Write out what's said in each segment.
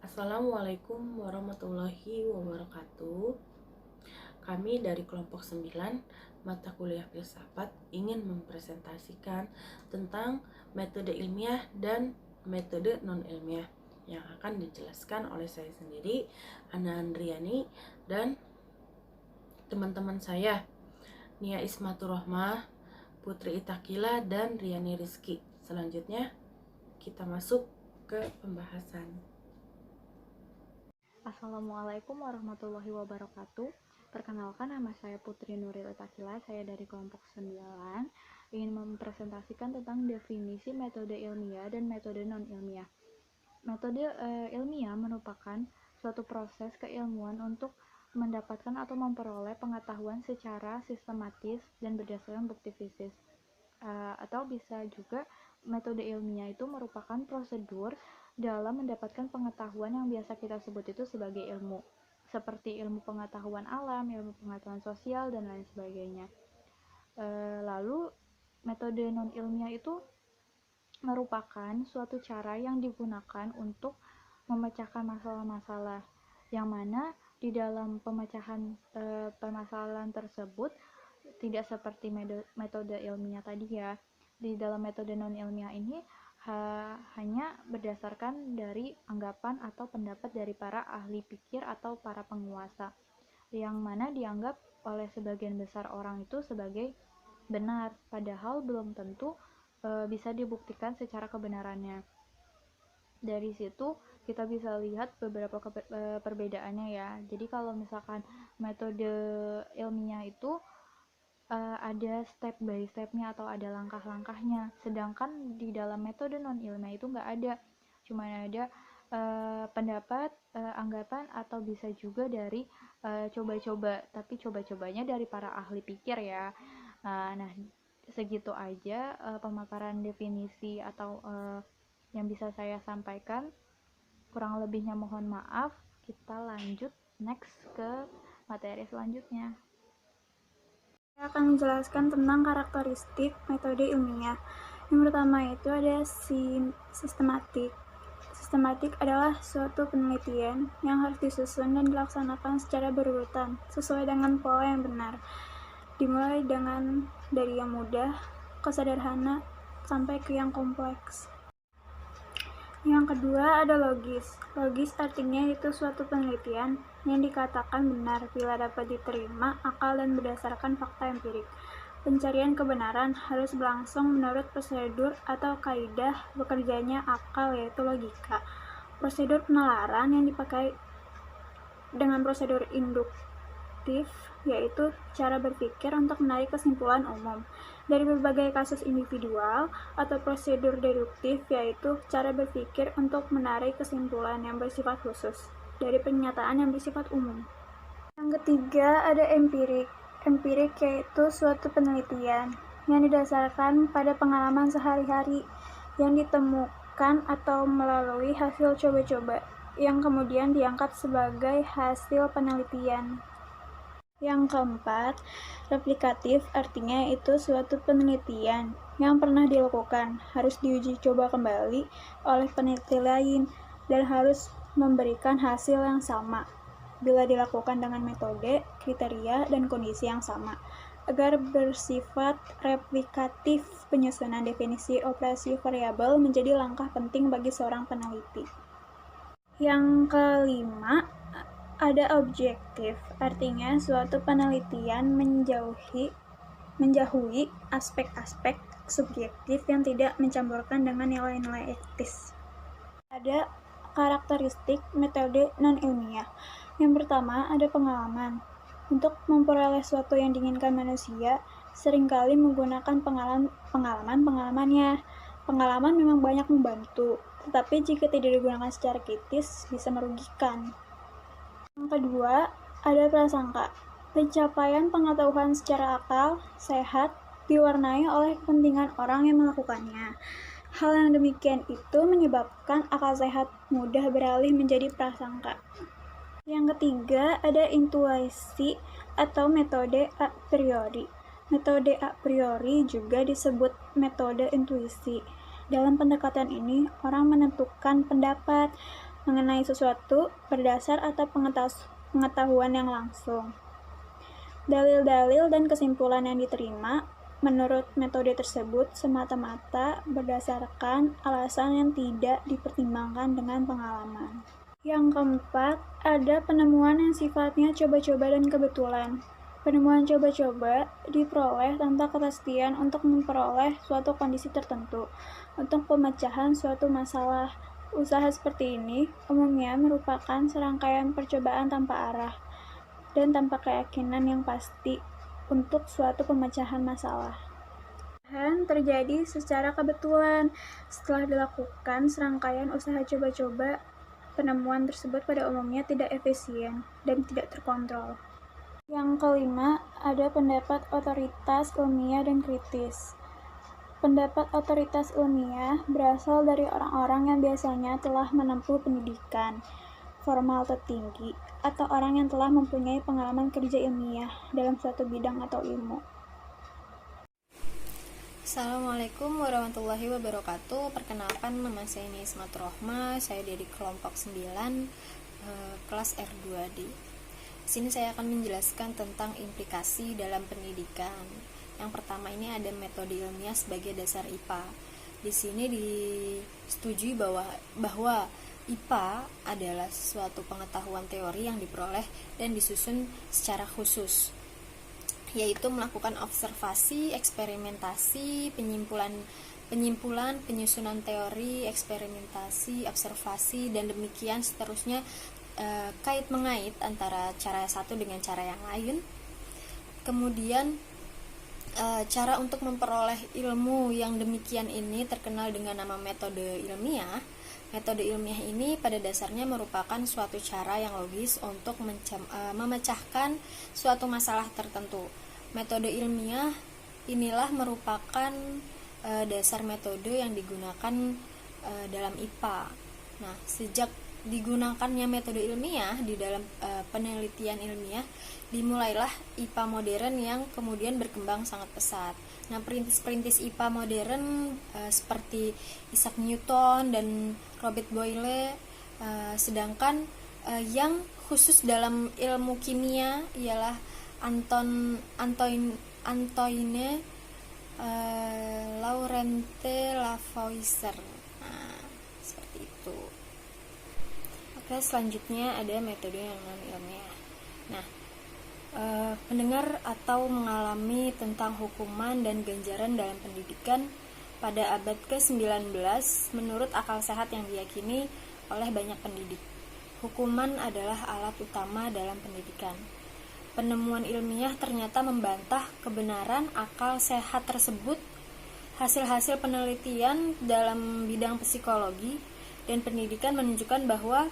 Assalamualaikum warahmatullahi wabarakatuh. Kami dari kelompok 9 mata kuliah filsafat ingin mempresentasikan tentang metode ilmiah dan metode non-ilmiah yang akan dijelaskan oleh saya sendiri, Ana Andriani, dan teman-teman saya, Nia Ismatur Rohmah, Putri Itakila, dan Riani Rizky. Selanjutnya kita masuk ke pembahasan. Assalamualaikum warahmatullahi wabarakatuh. Perkenalkan, nama saya Putri Nuril Itakila, saya dari kelompok 9, ingin mempresentasikan tentang definisi metode ilmiah dan metode non-ilmiah. Metode ilmiah merupakan suatu proses keilmuan untuk mendapatkan atau memperoleh pengetahuan secara sistematis dan berdasarkan bukti fisik. Atau bisa juga metode ilmiah itu merupakan prosedur dalam mendapatkan pengetahuan yang biasa kita sebut itu sebagai ilmu, seperti ilmu pengetahuan alam, ilmu pengetahuan sosial, dan lain sebagainya. Lalu metode non-ilmiah itu merupakan suatu cara yang digunakan untuk memecahkan masalah-masalah, yang mana di dalam pemecahan permasalahan tersebut tidak seperti metode ilmiah tadi ya. Di dalam metode non-ilmiah ini hanya berdasarkan dari anggapan atau pendapat dari para ahli pikir atau para penguasa, yang mana dianggap oleh sebagian besar orang itu sebagai benar, padahal belum tentu bisa dibuktikan secara kebenarannya. Dari situ kita bisa lihat beberapa perbedaannya ya. Jadi kalau misalkan metode ilmiah itu ada step by stepnya atau ada langkah-langkahnya, sedangkan di dalam metode non ilmiah itu nggak ada, cuma ada pendapat, anggapan, atau bisa juga dari coba-coba, tapi coba-cobanya dari para ahli pikir ya. Nah, segitu aja pemaparan definisi atau yang bisa saya sampaikan, kurang lebihnya mohon maaf. Kita lanjut next ke materi selanjutnya. Saya akan menjelaskan tentang karakteristik metode ilmiah. Yang pertama itu ada sistematik. Sistematik adalah suatu penelitian yang harus disusun dan dilaksanakan secara berurutan, sesuai dengan pola yang benar. Dimulai dari yang mudah ke sederhana sampai ke yang kompleks. Yang kedua ada logis. Logis artinya itu suatu penelitian yang dikatakan benar bila dapat diterima akal dan berdasarkan fakta empirik. Pencarian kebenaran harus berlangsung menurut prosedur atau kaidah bekerjanya akal, yaitu logika. Prosedur penalaran yang dipakai dengan prosedur induktif, yaitu cara berpikir untuk menarik kesimpulan umum dari berbagai kasus individual, atau prosedur deduktif, yaitu cara berpikir untuk menarik kesimpulan yang bersifat khusus dari pernyataan yang bersifat umum. Yang ketiga ada empirik. Empirik yaitu suatu penelitian yang didasarkan pada pengalaman sehari-hari yang ditemukan atau melalui hasil coba-coba yang kemudian diangkat sebagai hasil penelitian. Yang keempat, replikatif artinya itu suatu penelitian yang pernah dilakukan, harus diuji coba kembali oleh peneliti lain dan harus memberikan hasil yang sama bila dilakukan dengan metode, kriteria, dan kondisi yang sama. Agar bersifat replikatif, penyusunan definisi operasi variabel menjadi langkah penting bagi seorang peneliti. Yang kelima, ada objektif, artinya suatu penelitian menjauhi aspek-aspek subjektif yang tidak mencampurkan dengan nilai-nilai etis. Ada karakteristik metode non-ilmiah. Yang pertama ada pengalaman. Untuk memperoleh sesuatu yang diinginkan manusia, seringkali menggunakan pengalamannya. Pengalaman memang banyak membantu, tetapi jika tidak digunakan secara kritis, bisa merugikan. Yang kedua, ada prasangka. Pencapaian pengetahuan secara akal sehat diwarnai oleh kepentingan orang yang melakukannya. Hal yang demikian itu menyebabkan akal sehat mudah beralih menjadi prasangka. Yang ketiga, ada intuisi atau metode a priori. Metode a priori juga disebut metode intuisi. Dalam pendekatan ini, orang menentukan pendapat mengenai sesuatu berdasar atas pengetahuan yang langsung. Dalil-dalil dan kesimpulan yang diterima menurut metode tersebut semata-mata berdasarkan alasan yang tidak dipertimbangkan dengan pengalaman. Yang keempat, ada penemuan yang sifatnya coba-coba dan kebetulan. Penemuan coba-coba diperoleh tanpa kepastian untuk memperoleh suatu kondisi tertentu. Untuk pemecahan suatu masalah, usaha seperti ini umumnya merupakan serangkaian percobaan tanpa arah dan tanpa keyakinan yang pasti untuk suatu pemecahan masalah. Terjadi secara kebetulan. Setelah dilakukan serangkaian usaha coba-coba, penemuan tersebut pada umumnya tidak efisien dan tidak terkontrol. Yang kelima, ada pendapat otoritas ilmiah dan kritis. Pendapat otoritas ilmiah berasal dari orang-orang yang biasanya telah menempuh pendidikan formal tertinggi atau orang yang telah mempunyai pengalaman kerja ilmiah dalam suatu bidang atau ilmu. Assalamualaikum warahmatullahi wabarakatuh. Perkenalkan, nama saya Nismatur Rohma. Saya dari kelompok 9 kelas R2D. Di sini saya akan menjelaskan tentang implikasi dalam pendidikan. Yang pertama ini ada metode ilmiah sebagai dasar IPA. Di sini disetujui bahwa IPA adalah suatu pengetahuan teori yang diperoleh dan disusun secara khusus, yaitu melakukan observasi, eksperimentasi, penyimpulan, penyusunan teori, eksperimentasi, observasi, dan demikian seterusnya, kait mengait antara cara satu dengan cara yang lain. Kemudian cara untuk memperoleh ilmu yang demikian ini terkenal dengan nama metode ilmiah. Metode ilmiah ini pada dasarnya merupakan suatu cara yang logis untuk memecahkan suatu masalah tertentu. Metode ilmiah inilah merupakan dasar metode yang digunakan dalam IPA. Nah, sejak digunakannya metode ilmiah di dalam penelitian ilmiah, dimulailah IPA modern yang kemudian berkembang sangat pesat. Nah, perintis-perintis IPA modern seperti Isaac Newton dan Robert Boyle, sedangkan yang khusus dalam ilmu kimia ialah Antoine Laurent Lavoisier. Nah, seperti itu. Oke, selanjutnya ada metode yang non-ilmiah. Nah, pendengar atau mengalami tentang hukuman dan ganjaran dalam pendidikan pada abad ke-19 menurut akal sehat yang diyakini oleh banyak pendidik. Hukuman adalah alat utama dalam pendidikan. Penemuan ilmiah ternyata membantah kebenaran akal sehat tersebut. Hasil-hasil penelitian dalam bidang psikologi dan pendidikan menunjukkan bahwa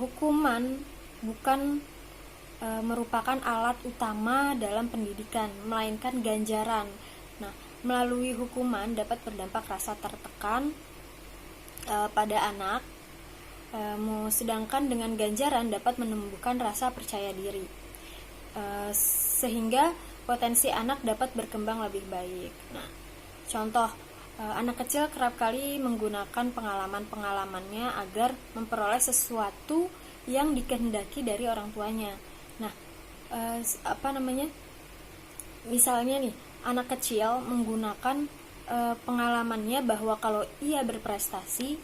hukuman bukan merupakan alat utama dalam pendidikan, melainkan ganjaran. Nah, melalui hukuman dapat berdampak rasa tertekan pada anak, sedangkan dengan ganjaran dapat menumbuhkan rasa percaya diri, sehingga potensi anak dapat berkembang lebih baik. Nah, contoh, anak kecil kerap kali menggunakan pengalaman-pengalamannya agar memperoleh sesuatu yang dikehendaki dari orang tuanya. Nah, misalnya nih, anak kecil menggunakan pengalamannya bahwa kalau ia berprestasi,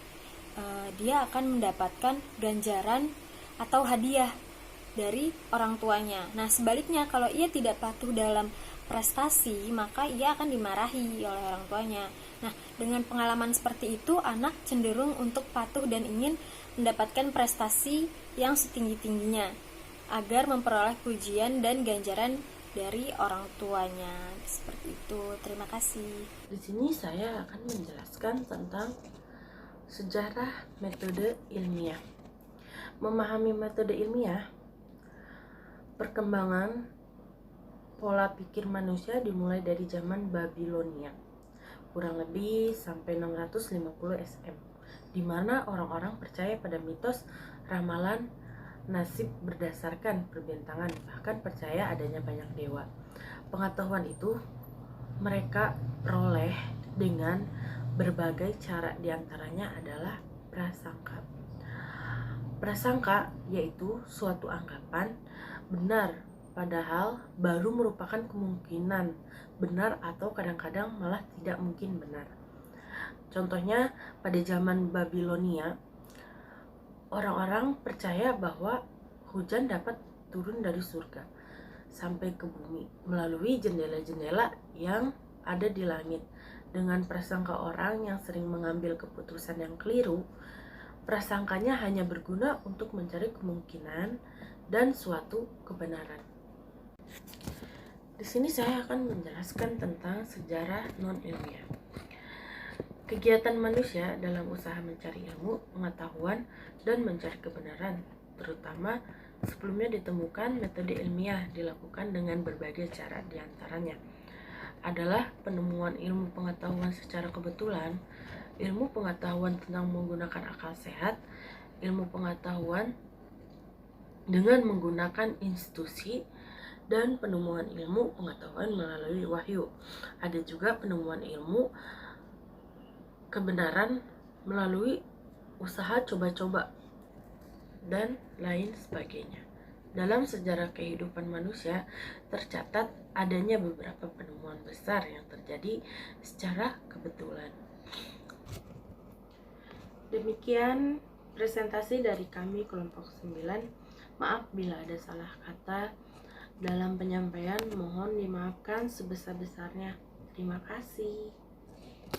dia akan mendapatkan ganjaran atau hadiah dari orang tuanya. Nah, sebaliknya kalau ia tidak patuh dalam prestasi, maka ia akan dimarahi oleh orang tuanya. Nah, dengan pengalaman seperti itu, anak cenderung untuk patuh dan ingin mendapatkan prestasi yang setinggi-tingginya agar memperoleh pujian dan ganjaran dari orang tuanya. Seperti itu. Terima kasih. Di sini saya akan menjelaskan tentang sejarah metode ilmiah. Memahami metode ilmiah, perkembangan pola pikir manusia dimulai dari zaman Babilonia, kurang lebih sampai 650 SM, di mana orang-orang percaya pada mitos ramalan nasib berdasarkan perbintangan, bahkan percaya adanya banyak dewa. Pengetahuan itu mereka peroleh dengan berbagai cara, diantaranya adalah prasangka. Prasangka yaitu suatu anggapan benar padahal baru merupakan kemungkinan benar atau kadang-kadang malah tidak mungkin benar. Contohnya pada zaman Babilonia, orang-orang percaya bahwa hujan dapat turun dari surga sampai ke bumi melalui jendela-jendela yang ada di langit. Dengan prasangka orang yang sering mengambil keputusan yang keliru, prasangkanya hanya berguna untuk mencari kemungkinan dan suatu kebenaran. Di sini saya akan menjelaskan tentang sejarah non-ilmiah. Kegiatan manusia dalam usaha mencari ilmu, pengetahuan, dan mencari kebenaran, terutama sebelumnya ditemukan metode ilmiah dilakukan dengan berbagai cara, diantaranya adalah penemuan ilmu pengetahuan secara kebetulan, ilmu pengetahuan tentang menggunakan akal sehat, ilmu pengetahuan dengan menggunakan institusi, dan penemuan ilmu pengetahuan melalui wahyu. Ada juga penemuan ilmu kebenaran melalui usaha coba-coba dan lain sebagainya. Dalam sejarah kehidupan manusia tercatat adanya beberapa penemuan besar yang terjadi secara kebetulan. Demikian presentasi dari kami kelompok 9. Maaf bila ada salah kata dalam penyampaian, mohon dimaafkan sebesar-besarnya. Terima kasih.